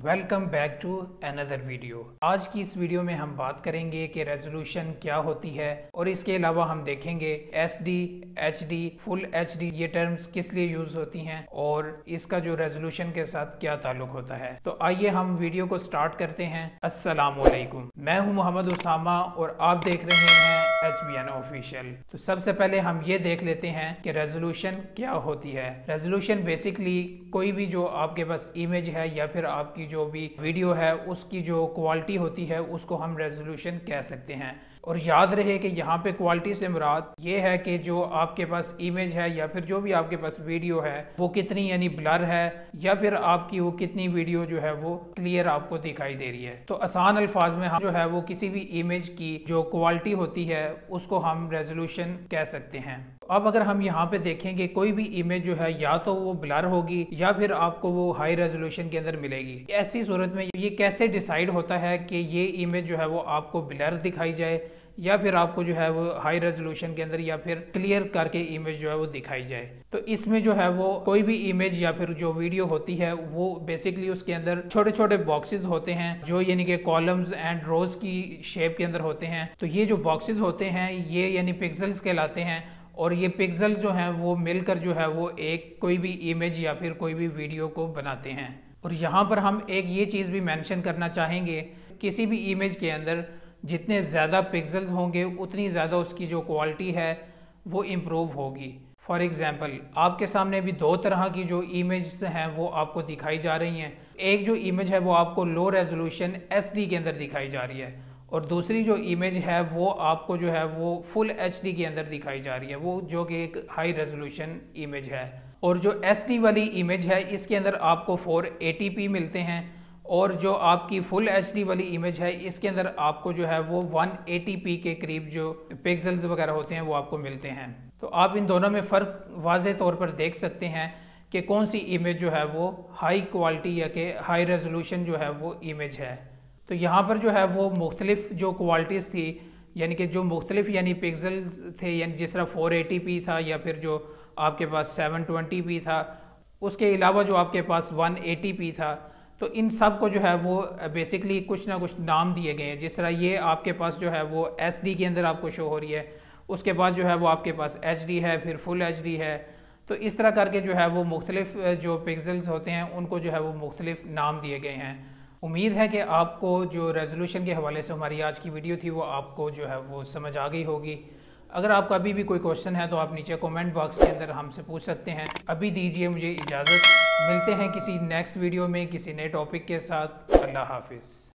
Welcome back to another video. आज की इस वीडियो में हम बात करेंगे कि रेजोल्यूशन क्या होती है और इसके अलावा हम देखेंगे SD, HD, फुल HD ये टर्म्स किस लिए यूज होती हैं और इसका जो रेजोल्यूशन के साथ क्या ताल्लुक होता है। तो आइए हम वीडियो को स्टार्ट करते हैं। अस्सलाम वालेकुम, मैं हूं मोहम्मद उसामा और आप देख रहे हैं HBN ऑफिशियल। तो सबसे पहले हम ये देख लेते हैं कि रेजोल्यूशन क्या होती है। रेजोल्यूशन बेसिकली कोई भी जो आपके पास इमेज है या फिर आपकी जो भी वीडियो है उसकी जो क्वालिटी होती है उसको हम रेजोल्यूशन कह सकते हैं। और याद रहे कि यहाँ पे क्वालिटी से मुराद ये है कि जो आपके पास इमेज है या फिर जो भी आपके पास वीडियो है वो कितनी यानी ब्लर है या फिर आपकी वो कितनी वीडियो जो है वो क्लियर आपको दिखाई दे रही है। तो आसान अल्फाज में हम जो है वो किसी भी इमेज की जो क्वालिटी होती है उसको हम रेजोल्यूशन कह सकते हैं। अब अगर हम यहाँ पे देखें कि कोई भी इमेज जो है या तो वो ब्लर होगी या फिर आपको वो हाई रेजोल्यूशन के अंदर मिलेगी। ऐसी सूरत में ये कैसे डिसाइड होता है कि ये इमेज जो है वो आपको ब्लर दिखाई जाए या फिर आपको जो है वो हाई रेजोल्यूशन के अंदर या फिर क्लियर करके इमेज जो है वो दिखाई जाए। तो इसमें जो है वो कोई भी इमेज या फिर जो वीडियो होती है वो बेसिकली उसके अंदर छोटे छोटे बॉक्सेस होते हैं जो यानी कि कॉलम्स एंड रोज की शेप के अंदर होते हैं। तो ये जो बॉक्सेस होते हैं ये यानी पिक्सल्स कहलाते हैं और ये पिक्सल जो हैं वो मिलकर जो है वो एक कोई भी इमेज या फिर कोई भी वीडियो को बनाते हैं। और यहाँ पर हम एक ये चीज़ भी मेंशन करना चाहेंगे, किसी भी इमेज के अंदर जितने ज़्यादा पिक्सल्स होंगे उतनी ज़्यादा उसकी जो क्वालिटी है वो इम्प्रूव होगी। फॉर एग्जाम्पल आपके सामने भी दो तरह की जो इमेज हैं वो आपको दिखाई जा रही हैं। एक जो इमेज है वो आपको लो रेजोल्यूशन SD के अंदर दिखाई जा रही है और दूसरी जो इमेज है वो आपको जो है वो फुल HD के अंदर दिखाई जा रही है, वो जो कि एक हाई रेजोल्यूशन इमेज है। और जो SD वाली इमेज है इसके अंदर आपको 480p मिलते हैं और जो आपकी फुल HD वाली इमेज है इसके अंदर आपको जो है वो 180p के करीब जो पिक्सल्स वगैरह होते हैं वो आपको मिलते हैं। तो आप इन दोनों में फ़र्क वाज़े तौर पर देख सकते हैं कि कौन सी इमेज जो है वो हाई क्वालिटी या कि हाई रेजोल्यूशन जो है वो इमेज है। तो यहाँ पर जो है वो मुख्तलिफ जो क्वालिटीज़ थी यानी कि जो मुख्तलिफ यानी पिक्सल्स थे, यानी जिस तरह 480p था या फिर जो आपके पास 720p था, उसके अलावा जो आपके पास 180p था। तो इन सब को जो है वो बेसिकली कुछ ना कुछ नाम दिए गए हैं। जिस तरह ये आपके पास जो है वो SD के अंदर आपको शो हो रही है, उसके बाद जो है वो आपके पास HD है, फिर फुल HD है। तो इस तरह करके जो है वो मुख्तलिफ जो पिक्सल्स होते हैं उनको जो है वो मुख्तलिफ नाम दिए गए हैं। उम्मीद है कि आपको जो रेजोल्यूशन के हवाले से हमारी आज की वीडियो थी वो आपको जो है वो समझ आ गई होगी। अगर आपका अभी भी कोई क्वेश्चन है तो आप नीचे कमेंट बॉक्स के अंदर हमसे पूछ सकते हैं। अभी दीजिए मुझे इजाज़त, मिलते हैं किसी नेक्स्ट वीडियो में किसी नए टॉपिक के साथ। अल्लाह हाफिज़।